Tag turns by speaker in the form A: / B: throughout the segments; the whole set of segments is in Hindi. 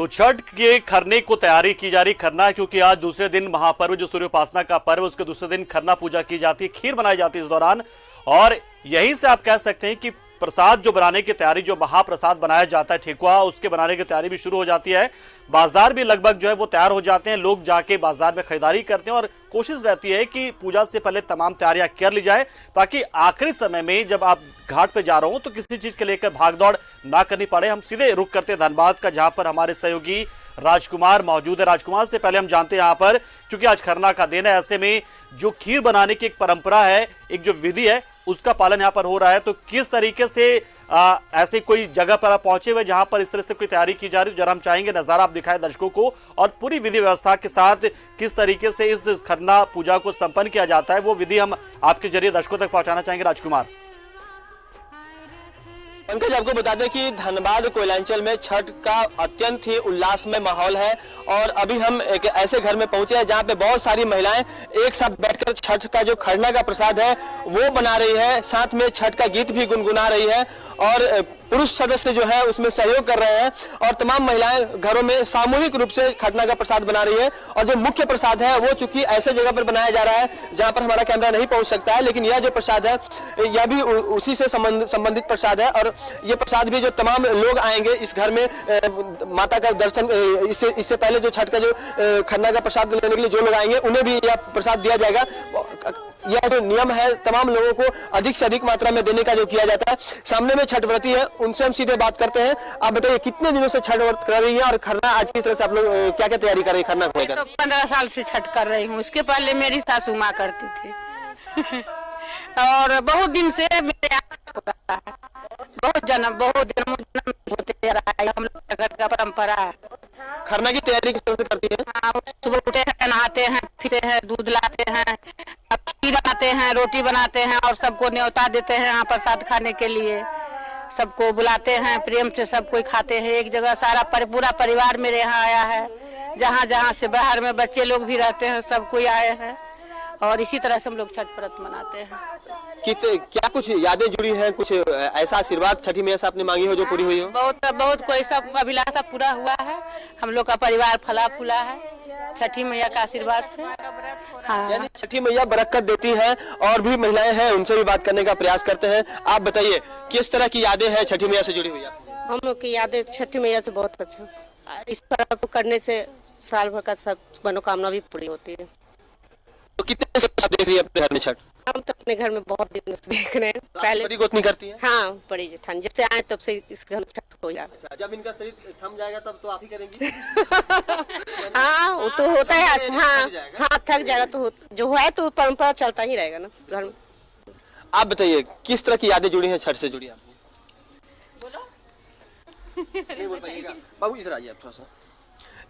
A: तो छठ के खरने को तैयारी की जा रही। खरना क्योंकि आज दूसरे दिन महापर्व जो सूर्य उपासना का पर्व, उसके दूसरे दिन खरना पूजा की जाती है, खीर बनाई जाती है इस दौरान। और यहीं से आप कह सकते हैं कि प्रसाद जो बनाने की तैयारी, जो महाप्रसाद बनाया जाता है ठेकुआ, उसके बनाने की तैयारी भी शुरू हो जाती है। बाजार भी लगभग जो है वो तैयार हो जाते हैं, लोग जाके बाजार में खरीदारी करते हैं और कोशिश रहती है कि पूजा से पहले तमाम तैयारियां कर ली जाए, ताकि आखिरी समय में जब आप घाट पे जा रहे हो तो किसी चीज के लेकर भागदौड़ ना करनी पड़े। हम सीधे रुक करते हैं धनबाद का, जहां पर हमारे सहयोगी राजकुमार मौजूद है। राजकुमार से पहले हम जानते हैं यहाँ पर, क्योंकि आज खरना का दिन है, ऐसे में जो खीर बनाने की एक परंपरा है, एक जो विधि है, उसका पालन यहाँ पर हो रहा है। तो किस तरीके से ऐसे कोई जगह पर आप पहुंचे हुए जहां पर इस तरह से कोई तैयारी की जा रही है, जरा हम चाहेंगे नजारा आप दिखाएं दर्शकों को, और पूरी विधि व्यवस्था के साथ किस तरीके से इस खरना पूजा को संपन्न किया जाता है, वो विधि हम आपके जरिए दर्शकों तक पहुंचाना चाहेंगे। राजकुमार।
B: पंकज, आपको बता दें कि धनबाद कोयलांचल में छठ का अत्यंत ही उल्लासमय माहौल है और अभी हम एक ऐसे घर में पहुंचे हैं जहां पे बहुत सारी महिलाएं एक साथ बैठकर छठ का जो खरना का प्रसाद है वो बना रही है, साथ में छठ का गीत भी गुनगुना रही है और पुरुष सदस्य जो है उसमें सहयोग कर रहे हैं और तमाम महिलाएं घरों में सामूहिक रूप से खरना का प्रसाद बना रही है। और जो मुख्य प्रसाद है वो चूंकि ऐसे जगह पर बनाया जा रहा है जहां पर हमारा कैमरा नहीं पहुंच सकता है, लेकिन यह जो प्रसाद है यह भी उसी से संबंधित प्रसाद है और ये प्रसाद भी जो तमाम लोग आएंगे इस घर में माता का दर्शन, इससे पहले जो छठ का जो खरना का प्रसाद लेने के लिए जो लोग आएंगे उन्हें भी यह प्रसाद दिया जाएगा। यह जो नियम है तमाम लोगों को अधिक से अधिक मात्रा में देने का जो किया जाता है। सामने में छठ व्रती है, उनसे हम सीधे बात करते हैं। आप बताइए कितने दिनों से छठ व्रत कर रही है और खरना आज की तरह से आप लोग क्या क्या तैयारी कर रही है खरना को लेकर?
C: 15 साल से छठ कर रही हूँ, इसके पहले मेरी सासू माँ करती थी और बहुत दिन से मेरे हो रहा है, बहुत जन्म होते रहा है, हम लोग का परंपरा है।
B: खरना की तैयारी किस तरह से करती है?
C: हाँ, सुबह उठते हैं, नहाते हैं, फिर हैं, दूध लाते हैं, खीर बनाते हैं, रोटी बनाते हैं और सबको न्योता देते हैं यहाँ प्रसाद खाने के लिए। सबको बुलाते हैं, प्रेम से सब कोई खाते हैं। एक जगह सारा पूरा परिवार मेरे यहाँ आया है, जहाँ जहाँ से बाहर में बच्चे लोग भी रहते हैं, सब कोई आए हैं और इसी तरह से हम लोग छठ व्रत मनाते हैं।
B: क्या कुछ यादें जुड़ी हैं, कुछ ऐसा आशीर्वाद छठी मैया से आपने मांगी हो जो पूरी हुई हो?
C: बहुत कोई सब अभिलाषा पूरा हुआ है। हम लोग का परिवार फला फूला है छठी मैया का आशीर्वाद से। हाँ,
B: यानी छठी मैया बरकत देती हैं। और भी महिलाएं हैं, उनसे भी बात करने का प्रयास करते हैं। आप बताइए किस तरह की यादें हैं छठी मैया से जुड़ी हुई?
D: हम लोग की यादें छठी मैया से बहुत अच्छा, इस तरह को करने से साल भर का सब मनोकामना भी पूरी होती है।
B: तो कितने से आप देख रही है अपने घर में छठ?
D: हम तो अपने घर में बहुत दिन से देख रहे हैं। पहले
B: बड़ी गोतनी करती है?
D: हाँ, बड़ी जेठानी जब से आए तब से इस घर में छठ हो जाए।
B: अच्छा, जब इनका शरीर थम जाएगा तब तो आप ही करेंगी?
D: हाँ, वो तो होता है। हाँ हाँ, थक जाएगा तो जो है तो परंपरा चलता ही रहेगा ना घर में।
B: आप बताइए किस तरह की यादें जुड़ी हैं छठ से जुड़ी आपकी? बाबू इधर आइए आप थोड़ा सा।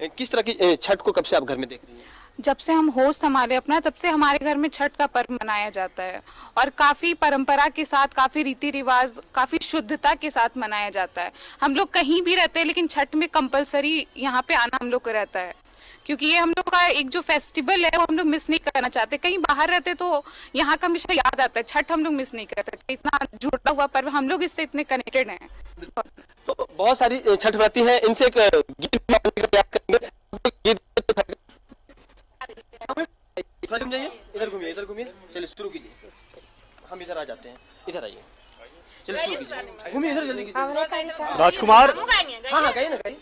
B: किस तरह की छठ को कब से आप घर में देख रही हैं?
E: जब से हम होश संभाले अपना, तब से हमारे घर में छठ का पर्व मनाया जाता है और काफी परंपरा के साथ, काफी रीति रिवाज, काफी शुद्धता के साथ मनाया जाता है। हम लोग कहीं भी रहते हैं लेकिन छठ में कंपलसरी यहाँ पे आना हम लोग को रहता है, क्योंकि ये हम लोग का एक जो फेस्टिवल है वो हम लोग मिस नहीं करना चाहते। कहीं बाहर रहते तो यहाँ का हमेशा याद आता है, छठ हम लोग मिस नहीं कर सकते। इतना जुड़ा हुआ पर्व, हम लोग इससे इतने कनेक्टेड हैं।
B: तो बहुत सारी छठ व्रती है, इनसे एक गीत करेंगे। इधर घूमिए, चलिए शुरू कीजिए। हम इधर आ जाते हैं, इधर आइए, चलिए शुरू कीजिए। घूमिए इधर जल्दी कीजिए।
A: राजकुमार।
B: हाँ कहिए ना, कहिए।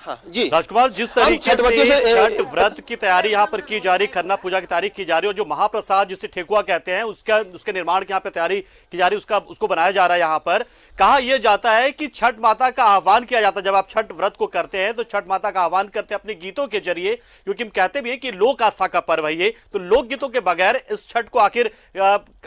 B: हाँ जी
A: राजकुमार, जिस तरीके से छठ व्रत की तैयारी यहाँ पर की जा रही, खरना पूजा की तैयारी की जा रही है और जो महाप्रसाद जिसे ठेकुआ कहते हैं उसके निर्माण की यहाँ पे तैयारी की जा रही है, उसको बनाया जा रहा है। यहाँ पर कहा यह जाता है कि छठ माता का आह्वान किया जाता है। जब आप छठ व्रत को करते हैं तो छठ माता का आह्वान करते हैं अपने गीतों के जरिए, क्योंकि हम कहते भी हैं कि लोक आस्था का पर्व है ये, तो लोक गीतों के बगैर इस छठ को आखिर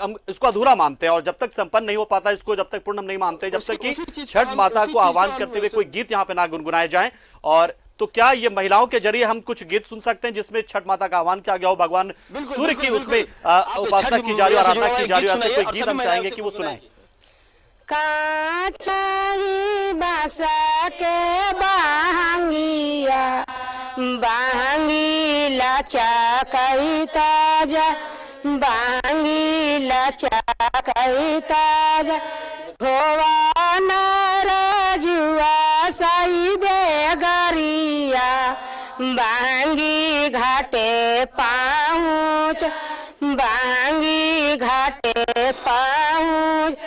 A: हम इसको अधूरा मानते हैं और जब तक संपन्न नहीं हो पाता इसको, जब तक पूर्ण हम नहीं मानते, जब तक कि छठ माता को आह्वान करते हुए कोई गीत यहाँ पे ना गुनगुनाए जाए। और तो क्या ये महिलाओं के जरिए हम कुछ गीत सुन सकते हैं जिसमें छठ माता का आह्वान किया गया हो, भगवान सूर्य की उसमें उपासना की जा रही है, आराधना की जा रही है, ऐसे कोई गीत हम चाहेंगे कि वो सुनाएं।
F: काचाही बासा के बाहंगिया, बाहंगी लाचा कही ताजा, बाहंगी लाचा कही ताजा, होवा नाराजुआ साई बेगारी बांगी घाटे पहुँच बांगी घाटे पहुँच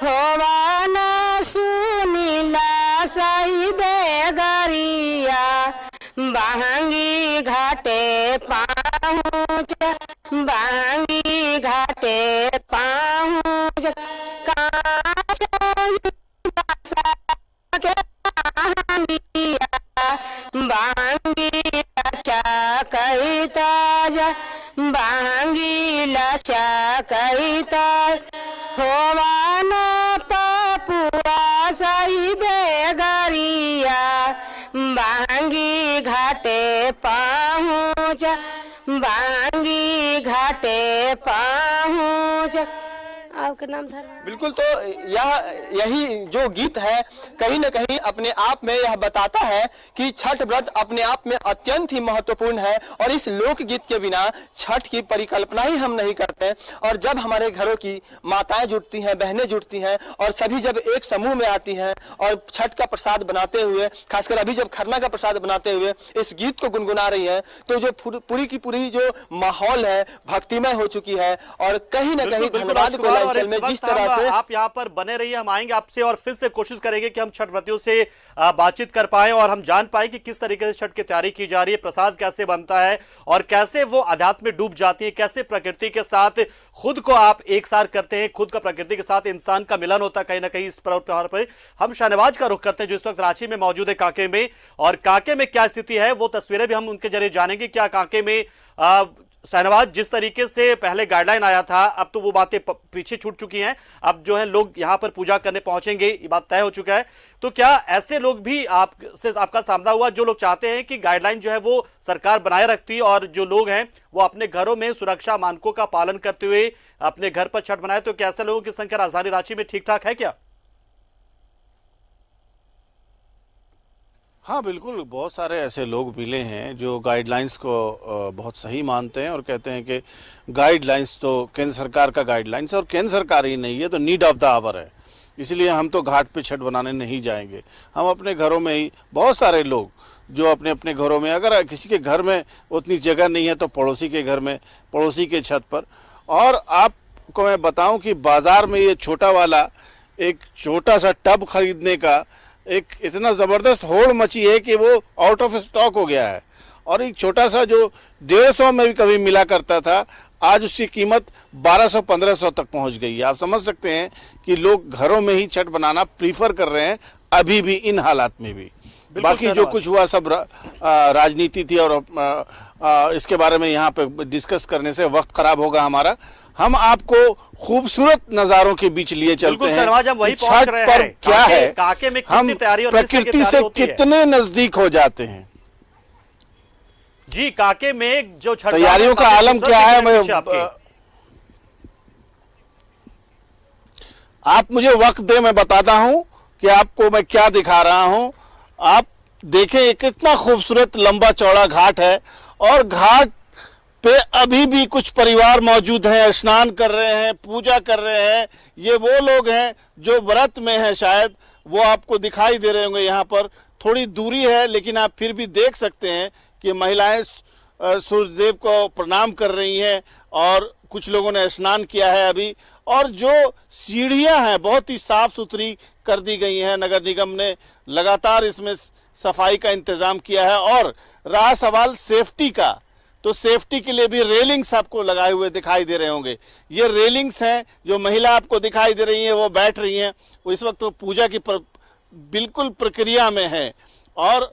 F: होवा न सुनीला सही बेगरिया बांगी घाटे पहुँच बांगी घाटे पहुँच बांगी लचा कही ताज बांगी लचा कही ताज होवा न पपुआ सही बेगरिया बांगी घाटे पहुँच बांगी घाटे पहुँच। आपका नाम धर्म?
B: बिल्कुल, तो यही जो गीत है कहीं न कहीं अपने आप में यह बताता है कि छठ व्रत अपने आप में अत्यंत ही महत्वपूर्ण है और इस लोकगीत के बिना छठ की परिकल्पना ही हम नहीं करते। और जब हमारे घरों की माताएं जुटती हैं, बहनें जुटती हैं और सभी जब एक समूह में आती हैं और छठ का प्रसाद बनाते हुए, खासकर अभी जब खरना का प्रसाद बनाते हुए इस गीत को गुनगुना रही हैं, तो जो पूरी की पूरी जो माहौल है भक्तिमय हो चुकी है। और कहीं न कहीं धन्यवाद कोयलांचल में जिस तरह से
A: आप यहाँ पर बने रहिए, हम आएंगे आपसे और फिर से कोशिश करेंगे कि हम छठ व्रतियों से बातचीत कर पाए और हम जान पाए कि किस तरीके से छठ की तैयारी की जा रही है, प्रसाद कैसे बनता है और कैसे वो अध्यात्म में डूब जाती है, कैसे प्रकृति के साथ खुद को आप एक साथ करते हैं, खुद का प्रकृति के साथ इंसान का मिलन होता है कहीं ना कहीं इस पर्व त्योहार पर। हम शाहनवाज का रुख करते हैं जो इस वक्त रांची में मौजूद है कांके में, और कांके में क्या स्थिति है वो तस्वीरें भी हम उनके जरिए जानेंगे। क्या कांके में शाहनवाज जिस तरीके से पहले गाइडलाइन आया था अब तो वो बातें पीछे छूट चुकी हैं, अब जो है लोग यहां पर पूजा करने पहुंचेंगे, ये बात तय हो चुका है। तो क्या ऐसे लोग भी आपका सामना हुआ जो लोग चाहते हैं कि गाइडलाइन जो है वो सरकार बनाए रखती और जो लोग हैं वो अपने घरों में सुरक्षा मानकों का पालन करते हुए अपने घर पर छठ बनाए, तो क्या ऐसे लोगों की संख्या राजधानी रांची में ठीक ठाक है क्या?
G: हाँ बिल्कुल, बहुत सारे ऐसे लोग मिले हैं जो गाइडलाइंस को बहुत सही मानते हैं और कहते हैं कि गाइडलाइंस तो केंद्र सरकार का गाइडलाइंस और केंद्र सरकार ही नहीं है तो नीड ऑफ द आवर है, इसलिए हम तो घाट पे छठ बनाने नहीं जाएंगे। हम अपने घरों में ही, बहुत सारे लोग जो अपने अपने घरों में, अगर किसी के घर में उतनी जगह नहीं है तो पड़ोसी के घर में, पड़ोसी के छत पर। और आपको मैं बताऊं कि बाज़ार में ये छोटा वाला एक छोटा सा टब खरीदने का एक इतना ज़बरदस्त होड़ मची है कि वो आउट ऑफ स्टॉक हो गया है। और एक छोटा सा जो 150 में भी कभी मिला करता था, आज उसकी कीमत 1200-1500 तक पहुंच गई है। आप समझ सकते हैं कि लोग घरों में ही छठ बनाना प्रीफर कर रहे हैं अभी भी, इन हालात में भी। बाकी जो कुछ हुआ सब राजनीति थी और इसके बारे में यहाँ पे डिस्कस करने से वक्त खराब होगा हमारा। हम आपको खूबसूरत नजारों के बीच लिए चलते हैं। छठ पर्व क्या है, हम प्रकृति से कितने नजदीक हो जाते हैं।
A: जी, कांके में जो छठ
G: तैयारियों का आलम क्या है, मैं आप मुझे वक्त दे, मैं बताता हूं कि आपको मैं क्या दिखा रहा हूं। आप देखें कितना खूबसूरत लंबा चौड़ा घाट है और घाट पे अभी भी कुछ परिवार मौजूद हैं, स्नान कर रहे हैं, पूजा कर रहे हैं। ये वो लोग हैं जो व्रत में हैं, शायद वो आपको दिखाई दे रहे होंगे। यहाँ पर थोड़ी दूरी है लेकिन आप फिर भी देख सकते हैं कि महिलाएं सूर्यदेव को प्रणाम कर रही हैं और कुछ लोगों ने स्नान किया है अभी। और जो सीढ़ियां हैं बहुत ही साफ सुथरी कर दी गई हैं, नगर निगम ने लगातार इसमें सफाई का इंतजाम किया है। और रहा सवाल सेफ्टी का, तो सेफ्टी के लिए भी रेलिंग्स आपको लगाए हुए दिखाई दे रहे होंगे। ये रेलिंग्स हैं, जो महिला आपको दिखाई दे रही हैं वो बैठ रही हैं, वो इस वक्त तो पूजा की बिल्कुल प्रक्रिया में है। और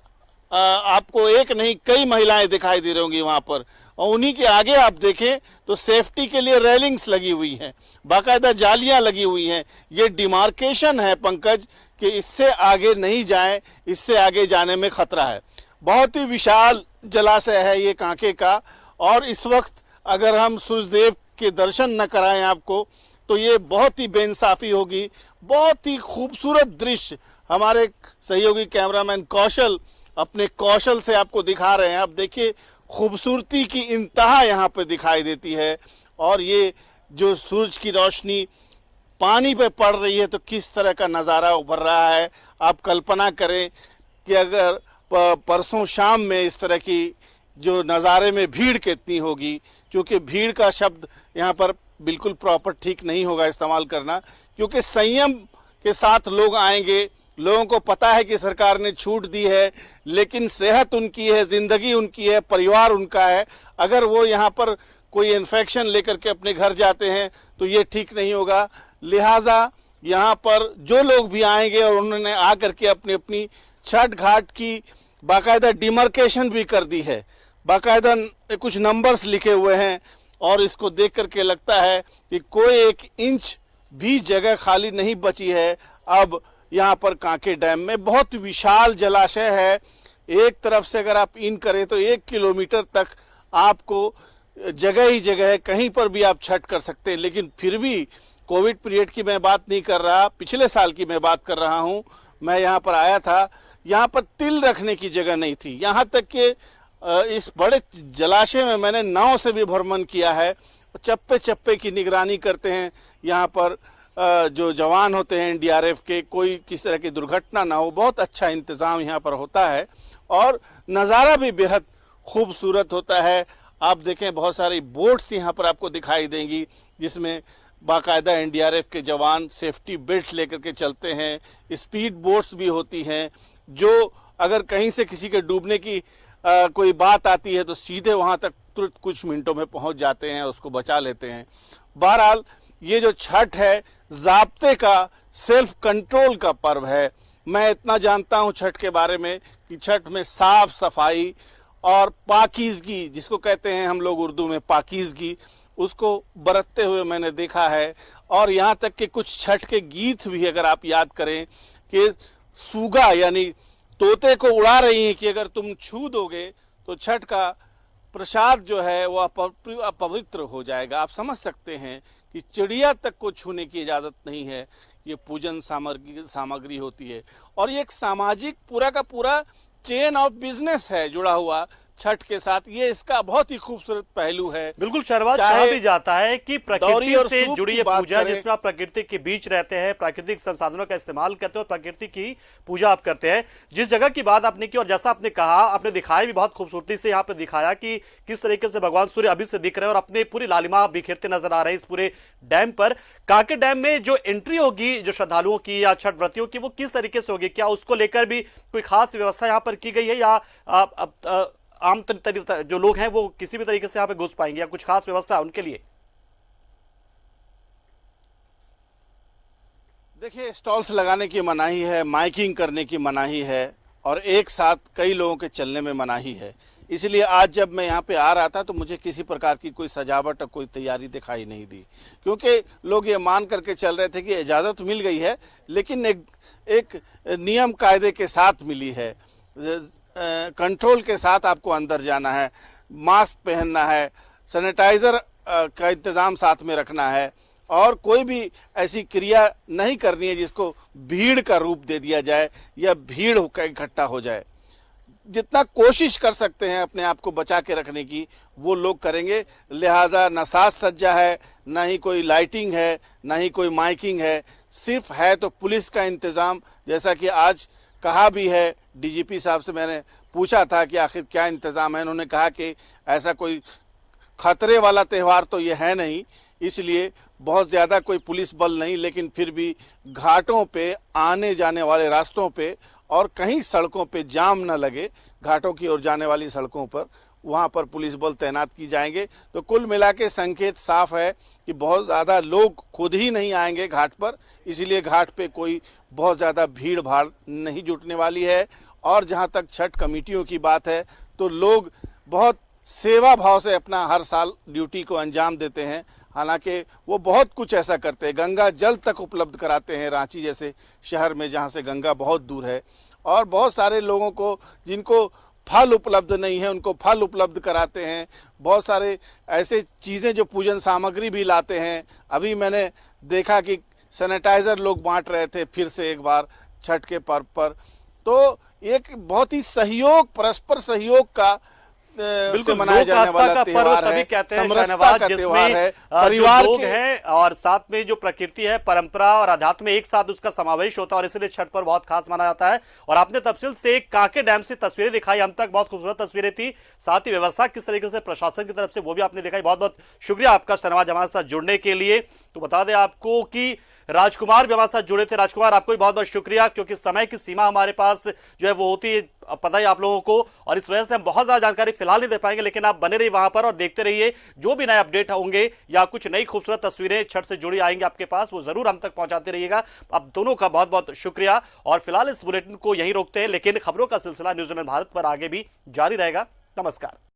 G: आपको एक नहीं कई महिलाएं दिखाई दे रही होंगी वहां पर। और उन्हीं के आगे आप देखें तो सेफ्टी के लिए रेलिंग्स लगी हुई हैं, बाकायदा जालियां लगी हुई हैं। ये डिमार्केशन है पंकज कि इससे आगे नहीं जाएं, इससे आगे जाने में खतरा है। बहुत ही विशाल जलाशय है ये कांके का, और इस वक्त अगर हम सूर्यदेव के दर्शन न कराएं आपको तो ये बहुत ही बेइंसाफी होगी। बहुत ही खूबसूरत दृश्य हमारे सहयोगी कैमरामैन कौशल अपने कौशल से आपको दिखा रहे हैं। आप देखिए खूबसूरती की इंतहा यहाँ पे दिखाई देती है। और ये जो सूरज की रोशनी पानी पे पड़ रही है तो किस तरह का नज़ारा उभर रहा है। आप कल्पना करें कि अगर परसों शाम में इस तरह की जो नज़ारे में भीड़ कितनी होगी, क्योंकि भीड़ का शब्द यहाँ पर बिल्कुल प्रॉपर ठीक नहीं होगा इस्तेमाल करना, क्योंकि संयम के साथ लोग आएंगे। लोगों को पता है कि सरकार ने छूट दी है, लेकिन सेहत उनकी है, ज़िंदगी उनकी है, परिवार उनका है। अगर वो यहाँ पर कोई इन्फेक्शन लेकर के अपने घर जाते हैं तो ये ठीक नहीं होगा। लिहाजा यहाँ पर जो लोग भी आएंगे और उन्होंने आकर के अपनी अपनी छठ घाट की बाकायदा डिमार्केशन भी कर दी है, बाकायदा कुछ नंबर्स लिखे हुए हैं, और इसको देख करके लगता है कि कोई 1 इंच भी जगह खाली नहीं बची है। अब यहाँ पर कांके डैम में बहुत विशाल जलाशय है। एक तरफ से अगर आप इन करें तो 1 किलोमीटर तक आपको जगह ही जगह है, कहीं पर भी आप छठ कर सकते हैं। लेकिन फिर भी कोविड पीरियड की मैं बात नहीं कर रहा, पिछले साल की मैं बात कर रहा हूँ। मैं यहाँ पर आया था, यहाँ पर तिल रखने की जगह नहीं थी। यहाँ तक कि इस बड़े जलाशय में मैंने नाव से भी भ्रमण किया है। चप्पे चप्पे की निगरानी करते हैं यहाँ पर जो जवान होते हैं एनडीआरएफ के, कोई किसी तरह की दुर्घटना ना हो, बहुत अच्छा इंतज़ाम यहाँ पर होता है और नज़ारा भी बेहद खूबसूरत होता है। आप देखें, बहुत सारी बोट्स यहाँ पर आपको दिखाई देंगी जिसमें बाकायदा एनडीआरएफ के जवान सेफ्टी बेल्ट लेकर के चलते हैं। स्पीड बोट्स भी होती हैं जो अगर कहीं से किसी के डूबने की कोई बात आती है तो सीधे वहाँ तक तुरंत कुछ मिनटों में पहुँच जाते हैं, उसको बचा लेते हैं। बहरहाल ये जो छठ है ज़ाब्ते का, सेल्फ कंट्रोल का पर्व है। मैं इतना जानता हूँ छठ के बारे में कि छठ में साफ सफाई और पाकीज़गी, जिसको कहते हैं हम लोग उर्दू में पाकीज़गी, उसको बरतते हुए मैंने देखा है। और यहाँ तक कि कुछ छठ के गीत भी अगर आप याद करें कि सूगा यानी तोते को उड़ा रही हैं कि अगर तुम छू दोगे तो छठ का प्रसाद जो है वो अपवित्र हो जाएगा। आप समझ सकते हैं कि चिड़िया तक को छूने की इजाज़त नहीं है। ये पूजन सामग्री होती है और ये एक सामाजिक पूरा का पूरा चेन ऑफ बिजनेस है जुड़ा हुआ छठ के साथ। ये इसका बहुत ही खूबसूरत पहलू है।
A: बिल्कुल शहरवाज, कहा भी जाता है कि प्रकृति से जुड़ी ये पूजा जिसमें आप प्रकृति के बीच रहते हैं, प्राकृतिक संसाधनों का इस्तेमाल करते हो, प्रकृति की पूजा आप करते हैं। जिस जगह की बात आपने की और जैसा आपने कहा, आपने दिखाया भी बहुत खूबसूरती से यहाँ पे दिखाया कि किस तरीके से भगवान सूर्य अभी से दिख रहे हैं और अपने पूरी लालिमा बिखेरते नजर आ रहे हैं इस पूरे डैम पर। कांके डैम में जो एंट्री होगी जो श्रद्धालुओं की या छठ व्रतियों की, वो किस तरीके से होगी? क्या उसको लेकर भी कोई खास व्यवस्था यहाँ पर की गई है या आम तरीके जो लोग हैं वो किसी भी तरीके से यहाँ पे घुस पाएंगे या कुछ खास व्यवस्था उनके लिए?
G: देखिए, स्टॉल्स लगाने की मनाही है, माइकिंग करने की मनाही है और एक साथ कई लोगों के चलने में मनाही है। इसलिए आज जब मैं यहाँ पे आ रहा था तो मुझे किसी प्रकार की कोई सजावट और कोई तैयारी दिखाई नहीं दी, क्योंकि लोग ये मान करके चल रहे थे कि इजाज़त मिल गई है, लेकिन एक नियम कायदे के साथ मिली है। कंट्रोल के साथ आपको अंदर जाना है, मास्क पहनना है, सैनिटाइज़र का इंतज़ाम साथ में रखना है और कोई भी ऐसी क्रिया नहीं करनी है जिसको भीड़ का रूप दे दिया जाए या भीड़ का इकट्ठा हो जाए। जितना कोशिश कर सकते हैं अपने आप को बचा के रखने की वो लोग करेंगे। लिहाजा न साज सज्जा है, ना ही कोई लाइटिंग है, ना ही कोई माइकिंग है, सिर्फ है तो पुलिस का इंतज़ाम। जैसा कि आज कहा भी है, डीजीपी साहब से मैंने पूछा था कि आखिर क्या इंतज़ाम है, उन्होंने कहा कि ऐसा कोई खतरे वाला त्यौहार तो ये है नहीं, इसलिए बहुत ज़्यादा कोई पुलिस बल नहीं, लेकिन फिर भी घाटों पे आने जाने वाले रास्तों पे और कहीं सड़कों पे जाम न लगे, घाटों की ओर जाने वाली सड़कों पर वहाँ पर पुलिस बल तैनात की जाएंगे। तो कुल मिला के संकेत साफ है कि बहुत ज़्यादा लोग खुद ही नहीं आएंगे घाट पर, इसीलिए घाट पे कोई बहुत ज़्यादा भीड़ भाड़ नहीं जुटने वाली है। और जहाँ तक छठ कमेटियों की बात है तो लोग बहुत सेवा भाव से अपना हर साल ड्यूटी को अंजाम देते हैं। हालांकि वो बहुत कुछ ऐसा करते हैं, गंगा जल तक उपलब्ध कराते हैं रांची जैसे शहर में जहाँ से गंगा बहुत दूर है, और बहुत सारे लोगों को जिनको फल उपलब्ध नहीं है उनको फल उपलब्ध कराते हैं। बहुत सारे ऐसे चीज़ें जो पूजन सामग्री भी लाते हैं। अभी मैंने देखा कि सैनिटाइज़र लोग बांट रहे थे फिर से एक बार छठ के पर्व पर। तो एक बहुत ही सहयोग, परस्पर सहयोग का से मनाया जाने वाला त्योहार है, समरसता का त्योहार है, परिवार
A: लोग
G: के
A: हैं और साथ में जो प्रकृति है, परंपरा और अध्यात्म एक साथ उसका समावेश होता है और इसलिए छठ पर्व बहुत खास माना जाता है। और आपने तफसील से कांके डैम से तस्वीरें दिखाई, हम तक बहुत खूबसूरत तस्वीरें थी, साथ ही व्यवस्था किस तरीके से प्रशासन की तरफ से वो भी आपने दिखाई। बहुत बहुत शुक्रिया आपका शहनवाज हमारे साथ जुड़ने के लिए। तो बता दें आपको कि राजकुमार भी हमारे साथ जुड़े थे। राजकुमार, आपको भी बहुत बहुत शुक्रिया, क्योंकि समय की सीमा हमारे पास जो है वो होती है, पता ही आप लोगों को, और इस वजह से हम बहुत ज्यादा जानकारी फिलहाल नहीं दे पाएंगे। लेकिन आप बने रहिए वहां पर और देखते रहिए, जो भी नए अपडेट होंगे या कुछ नई खूबसूरत तस्वीरें छठ से जुड़ी आएंगे आपके पास, वो जरूर हम तक पहुंचाते रहिएगा। आप दोनों का बहुत बहुत शुक्रिया। और फिलहाल इस बुलेटिन को यहीं रोकते हैं, लेकिन खबरों का सिलसिला न्यूज़ 11 भारत पर आगे भी जारी रहेगा। नमस्कार।